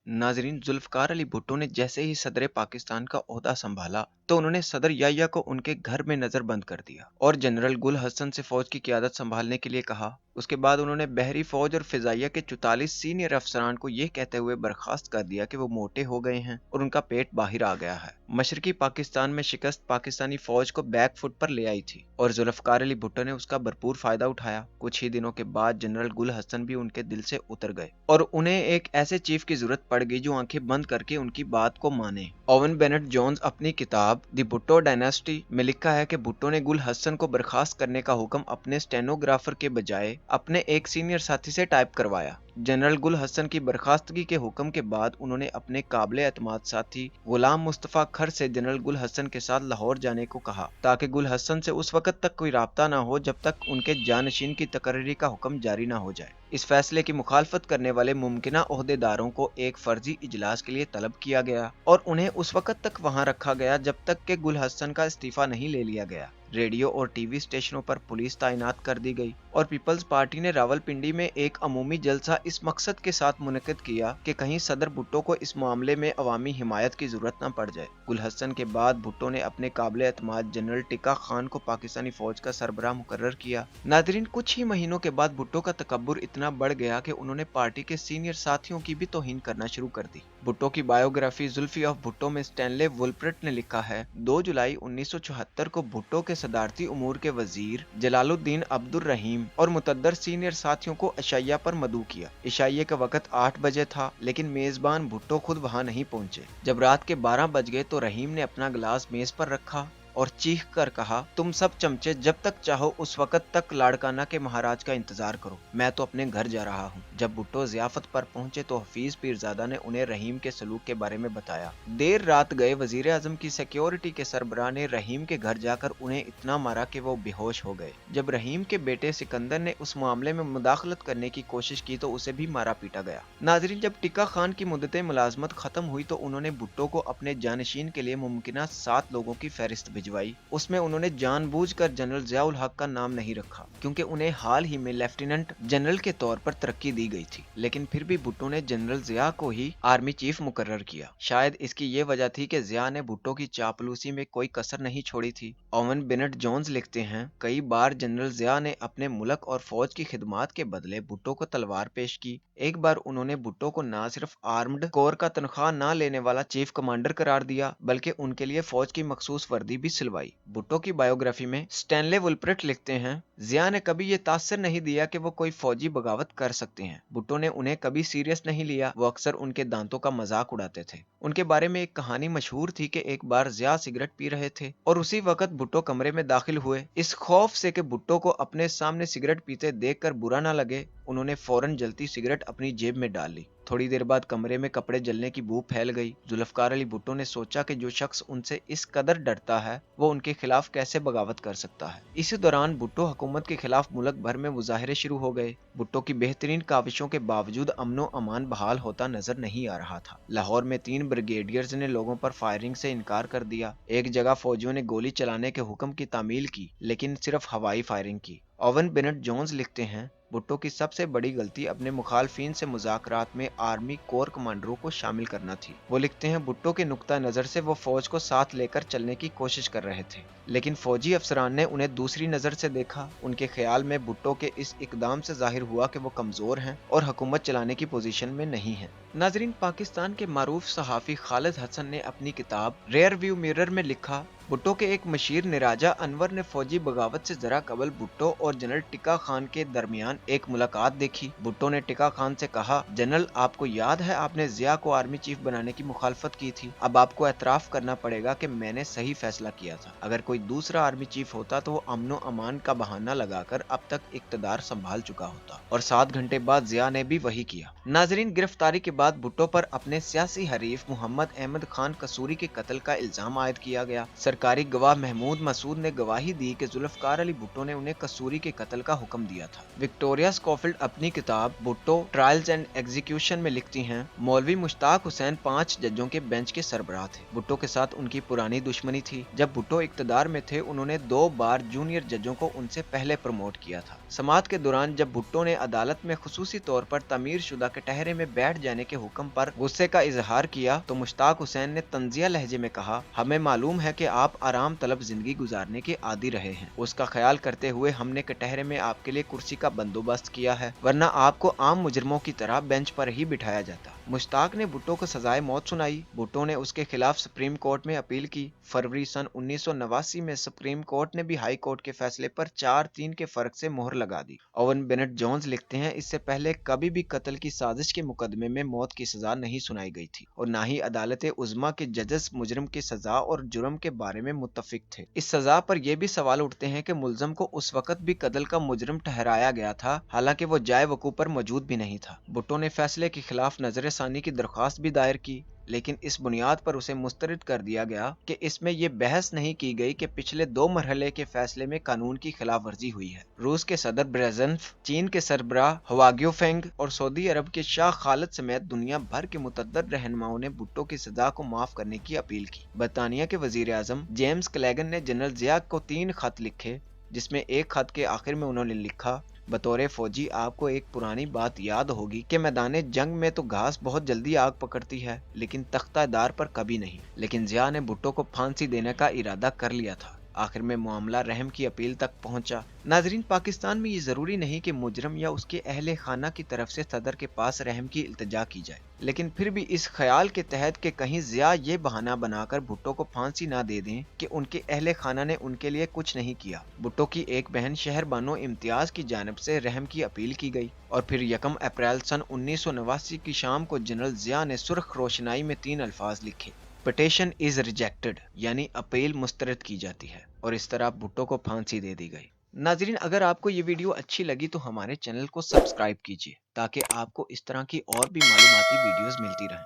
नाजरीन, जुल्फकार अली भुट्टो ने जैसे ही सदर पाकिस्तान का ओहदा संभाला तो उन्होंने सदर याह्या को उनके घर में नजरबंद कर दिया और जनरल गुल हसन से फौज की क़ियादत संभालने के लिए कहा। उसके बाद उन्होंने बहरी फौज और फिजाइया के 44 सीनियर अफसरान को यह कहते हुए बर्खास्त कर दिया कि वो मोटे हो गए हैं और उनका पेट बाहर आ गया है। मशरकी पाकिस्तान में शिकस्त पाकिस्तानी फौज को बैक फुट पर ले आई थी और जुल्फकार अली भुट्टो ने उसका भरपूर फायदा उठाया। कुछ ही दिनों के बाद जनरल गुल हसन भी उनके दिल से उतर गए और उन्हें एक ऐसे चीफ की जरूरत पड़ गई जो आंखें बंद करके उनकी बात को माने। ओवन बेनेट जोन्स अपनी किताब द भुट्टो डायनेस्टी में लिखा है कि भुट्टो ने गुल हसन को बर्खास्त करने का हुक्म अपने स्टेनोग्राफर के बजाय अपने एक सीनियर साथी से टाइप करवाया। जनरल गुल हसन की बर्खास्तगी के हुक्म के बाद उन्होंने अपने काबिले एतमाद साथी गुलाम मुस्तफ़ा खर से जनरल गुल हसन के साथ लाहौर जाने को कहा ताकि गुल हसन से उस वक्त तक कोई राब्ता न हो जब तक उनके जानशीन की तकर्री का हुक्म जारी न हो जाए। इस फैसले की मुखालफत करने वाले मुमकिना ओहदेदारों को एक फर्जी इजलास के लिए तलब किया गया और उन्हें उस वक्त तक वहां रखा गया जब तक कि गुल हसन का इस्तीफा नहीं ले लिया गया। रेडियो और टीवी स्टेशनों पर पुलिस तैनात कर दी गई और पीपल्स पार्टी ने रावलपिंडी में एक अमूमी जलसा इस मकसद के साथ मुनक्किद किया कि कहीं सदर भुट्टो को इस मामले में अवामी हिमायत की जरूरत न पड़ जाए। गुल हसन के बाद भुट्टो ने अपने काबिले एतमाद जनरल टिक्का खान को पाकिस्तानी फौज का सरबराह मुकर्रर किया। नादरीन, कुछ ही महीनों के बाद भुट्टो का तकब्बुर इतना बढ़ गया कि उन्होंने पार्टी के सीनियर साथियों की भी तौहीन करना शुरू कर दी। भुट्टो की बायोग्राफी जुल्फी ऑफ भुट्टो में स्टैनले वुलप्रेट ने लिखा है, 2 जुलाई 1974 को भुट्टो के सदारती उमूर के वजीर जलालुद्दीन अब्दुर रहीम और मुतद्दर सीनियर साथियों को इशाइया पर मदऊ किया। इशाइये का वक्त 8 बजे था, लेकिन मेजबान भुट्टो खुद वहां नहीं पहुंचे। जब रात के 12 बज गए तो रहीम ने अपना गिलास मेज पर रखा और चीख कर कहा, तुम सब चमचे जब तक चाहो उस वक्त तक लाड़काना के महाराज का इंतजार करो, मैं तो अपने घर जा रहा हूँ। जब भुट्टो जियाफत पर पहुंचे तो हफीज पीरजादा ने उन्हें रहीम के सलूक के बारे में बताया। देर रात गए वजीर आजम की सिक्योरिटी के सरबराह ने रहीम के घर जाकर उन्हें इतना मारा कि वो बेहोश हो गए। जब रहीम के बेटे सिकंदर ने उस मामले में मुदाखलत करने की कोशिश की तो उसे भी मारा पीटा गया। नाजरीन, जब टिक्का खान की मुद्दत मुलाजमत खत्म हुई तो उन्होंने भुट्टो को अपने जानशीन के लिए मुमकिना 7 लोगों की फहरिस्त भिजवाई। उसमें उन्होंने जानबूझकर जनरल ज़ियाउल हक का नाम नहीं रखा क्योंकि उन्हें हाल ही में लेफ्टिनेंट जनरल के तौर पर तरक्की दी गई थी, लेकिन फिर भी भुट्टो ने जनरल ज़िया को ही आर्मी चीफ मुकर्रर किया। शायद इसकी ये वजह थी कि ज़िया ने भुट्टो की चापलूसी में कोई कसर नहीं छोड़ी थी। ओवन बेनेट जोन्स लिखते हैं, कई बार जनरल ज़िया ने अपने मुल्क और फौज की खिदमात के बदले भुट्टो को तलवार पेश की। एक बार उन्होंने भुट्टो को न सिर्फ आर्म्ड कोर का तनख्वाह न लेने वाला चीफ कमांडर करार दिया बल्कि उनके लिए फौज की मखसूस वर्दी भी सिलवाई। भुट्टो की बायोग्राफी में स्टैनले वुलप्रेट लिखते हैं, ज़िया ने कभी ये तासर नहीं दिया कि वो कोई फौजी बगावत कर सकते हैं। भुट्टो ने उन्हें कभी सीरियस नहीं लिया, वो अक्सर उनके दांतों का मजाक उड़ाते थे। उनके बारे में एक कहानी मशहूर थी कि एक बार ज़िया सिगरेट पी रहे थे और उसी वक्त भुट्टो कमरे में दाखिल हुए। इस खौफ से कि भुट्टो को अपने सामने सिगरेट पीते देखकर बुरा ना लगे, उन्होंने फौरन जलती सिगरेट अपनी जेब में डाल ली। थोड़ी देर बाद कमरे में कपड़े जलने की बू फैल गई। जुल्फकार अली भुट्टो ने सोचा कि जो शख्स उनसे इस कदर डरता है वो उनके खिलाफ कैसे बगावत कर सकता है। इसी दौरान भुट्टो हुकूमत के खिलाफ मुल्क भर में मुजाहरे शुरू हो गए। भुट्टो की बेहतरीन काविशों के बावजूद अमनो अमान बहाल होता नजर नहीं आ रहा था। लाहौर में 3 ब्रिगेडियर्स ने लोगों पर फायरिंग से इनकार कर दिया। एक जगह फौजियों ने गोली चलाने के हुक्म की तामील की, लेकिन सिर्फ हवाई फायरिंग की। ओवन बेनेट जोन्स लिखते हैं, भुट्टो की सबसे बड़ी गलती अपने मुखालफिन से मुज़ाकरात में आर्मी कोर कमांडरों को शामिल करना थी। वो लिखते हैं, भुट्टो के नुक्ता नज़र से वो फौज को साथ लेकर चलने की कोशिश कर रहे थे, लेकिन फौजी अफसरान ने उन्हें दूसरी नज़र से देखा। उनके ख्याल में भुट्टो के इस इकदाम से जाहिर हुआ कि वो कमज़ोर हैं और हुकूमत चलाने की पोजीशन में नहीं हैं। नाजरीन, पाकिस्तान के मारूफ सहाफ़ी खालिद हसन ने अपनी किताब रेयर व्यू मिरर में लिखा, भुट्टो के एक मशीर निराजा अनवर ने फौजी बगावत से जरा कबल भुट्टो और जनरल टिक्का खान के दरमियान एक मुलाकात देखी। भुट्टो ने टिक्का खान से कहा, जनरल, आपको याद है आपने ज़िया को आर्मी चीफ बनाने की मुखालफत की थी। अब आपको एतराफ़ करना पड़ेगा कि मैंने सही फैसला किया था। अगर कोई दूसरा आर्मी चीफ होता तो वो अमनो अमान का बहाना लगाकर अब तक इक्तदार संभाल चुका होता। और 7 घंटे बाद ज़िया ने भी वही किया। नाजरीन, गिरफ्तारी के बाद भुट्टो पर अपने सियासी हरीफ मोहम्मद अहमद खान कसूरी के कत्ल का इल्जाम आयद किया गया। सरकारी गवाह महमूद मसूद ने गवाही दी कि जुल्फकार अली भुट्टो ने उन्हें कसूरी के कत्ल का हुक्म दिया था। विक्टोरिया स्कॉफिल्ड अपनी किताब भुट्टो ट्रायल्स एंड एग्जीक्यूशन में लिखती हैं, मौलवी मुश्ताक हुसैन 5 जजों के बेंच के सरबराह थे। भुट्टो के साथ उनकी पुरानी दुश्मनी थी। जब भुट्टो इक्तदार में थे उन्होंने 2 बार जूनियर जजों को उनसे पहले प्रमोट किया था। समाअत के दौरान जब भुट्टो ने अदालत में खुसूसी तौर पर तमीर शुदा कटहरे में बैठ जाने के हुक्म पर गुस्से का इजहार किया तो मुश्ताक हुसैन ने तंजिया लहजे में कहा, हमें मालूम है कि आप आराम तलब जिंदगी गुजारने के आदी रहे हैं। उसका ख्याल करते हुए हमने कटहरे में आपके लिए कुर्सी का बंदोबस्त किया है, वरना आपको आम मुजरमों की तरह बेंच पर ही बिठाया जाता। मुश्ताक ने भुट्टो को सजाए मौत सुनाई। भुट्टो ने उसके खिलाफ सुप्रीम कोर्ट में अपील की। फरवरी सन 1989 में सुप्रीम कोर्ट ने भी हाई कोर्ट के फैसले पर 4-3 के फर्क से मोहर लगा दी। ओवन बेनेट जोन्स लिखते हैं, इससे पहले कभी भी कत्ल की साजिश के मुकदमे में मौत की सजा नहीं सुनाई गई थी और न ही अदालत उज़्मा के जजेस मुजरिम की सजा और जुर्म के बारे में मुत्तफिक थे। इस सजा पर यह भी सवाल उठते हैं कि मुल्जम को उस वक्त भी कत्ल का मुजरिम ठहराया गया था, हालांकि वो जाए वकूफ पर मौजूद भी नहीं था। भुट्टो ने फैसले के खिलाफ नजरसानी की दरख्वास्त भी दायर की, लेकिन इस बुनियाद पर उसे मुस्तरद कर दिया गया कि इसमें यह बहस नहीं की गई कि पिछले 2 मरहले के फैसले में कानून की खिलाफ वर्जी हुई है। रूस के सदर ब्रेज़नेव, चीन के सरबराह हुआ ग्योफेंग और सऊदी अरब के शाह खालिद समेत दुनिया भर के मुतअद्दिद रहनुमाओं ने भुट्टो की सजा को माफ करने की अपील की। बरतानिया के वजीर आजम जेम्स क्लेगन ने जनरल जिया को 3 खत लिखे, जिसमें एक खत के आखिर में उन्होंने लिखा, बतौर फौजी आपको एक पुरानी बात याद होगी कि मैदान जंग में तो घास बहुत जल्दी आग पकड़ती है, लेकिन तख्तादार पर कभी नहीं। लेकिन जिया ने भुट्टो को फांसी देने का इरादा कर लिया था। आखिर में मामला रहम की अपील तक पहुंचा। नाजरीन, पाकिस्तान में ये जरूरी नहीं कि मुजरम या उसके अहले खाना की तरफ से सदर के पास रहम की इल्तिजा की जाए, लेकिन फिर भी इस ख्याल के तहत कि कहीं जिया ये बहाना बनाकर भुट्टो को फांसी ना दे दें कि उनके अहले खाना ने उनके लिए कुछ नहीं किया। भुट्टो की एक बहन शहर बानो इम्तियाज की जानिब से रहम की अपील की गई और फिर 1 अप्रैल सन 1989 की शाम को जनरल जिया ने सुर्ख रोशनाई में 3 अल्फाज लिखे, पिटीशन इज रिजेक्टेड, यानी अपील मुस्तरद की जाती है, और इस तरह भुट्टो को फांसी दे दी गई। नाजरीन, अगर आपको ये वीडियो अच्छी लगी तो हमारे चैनल को सब्सक्राइब कीजिए ताकि आपको इस तरह की और भी मालूमाती वीडियोस मिलती रहें।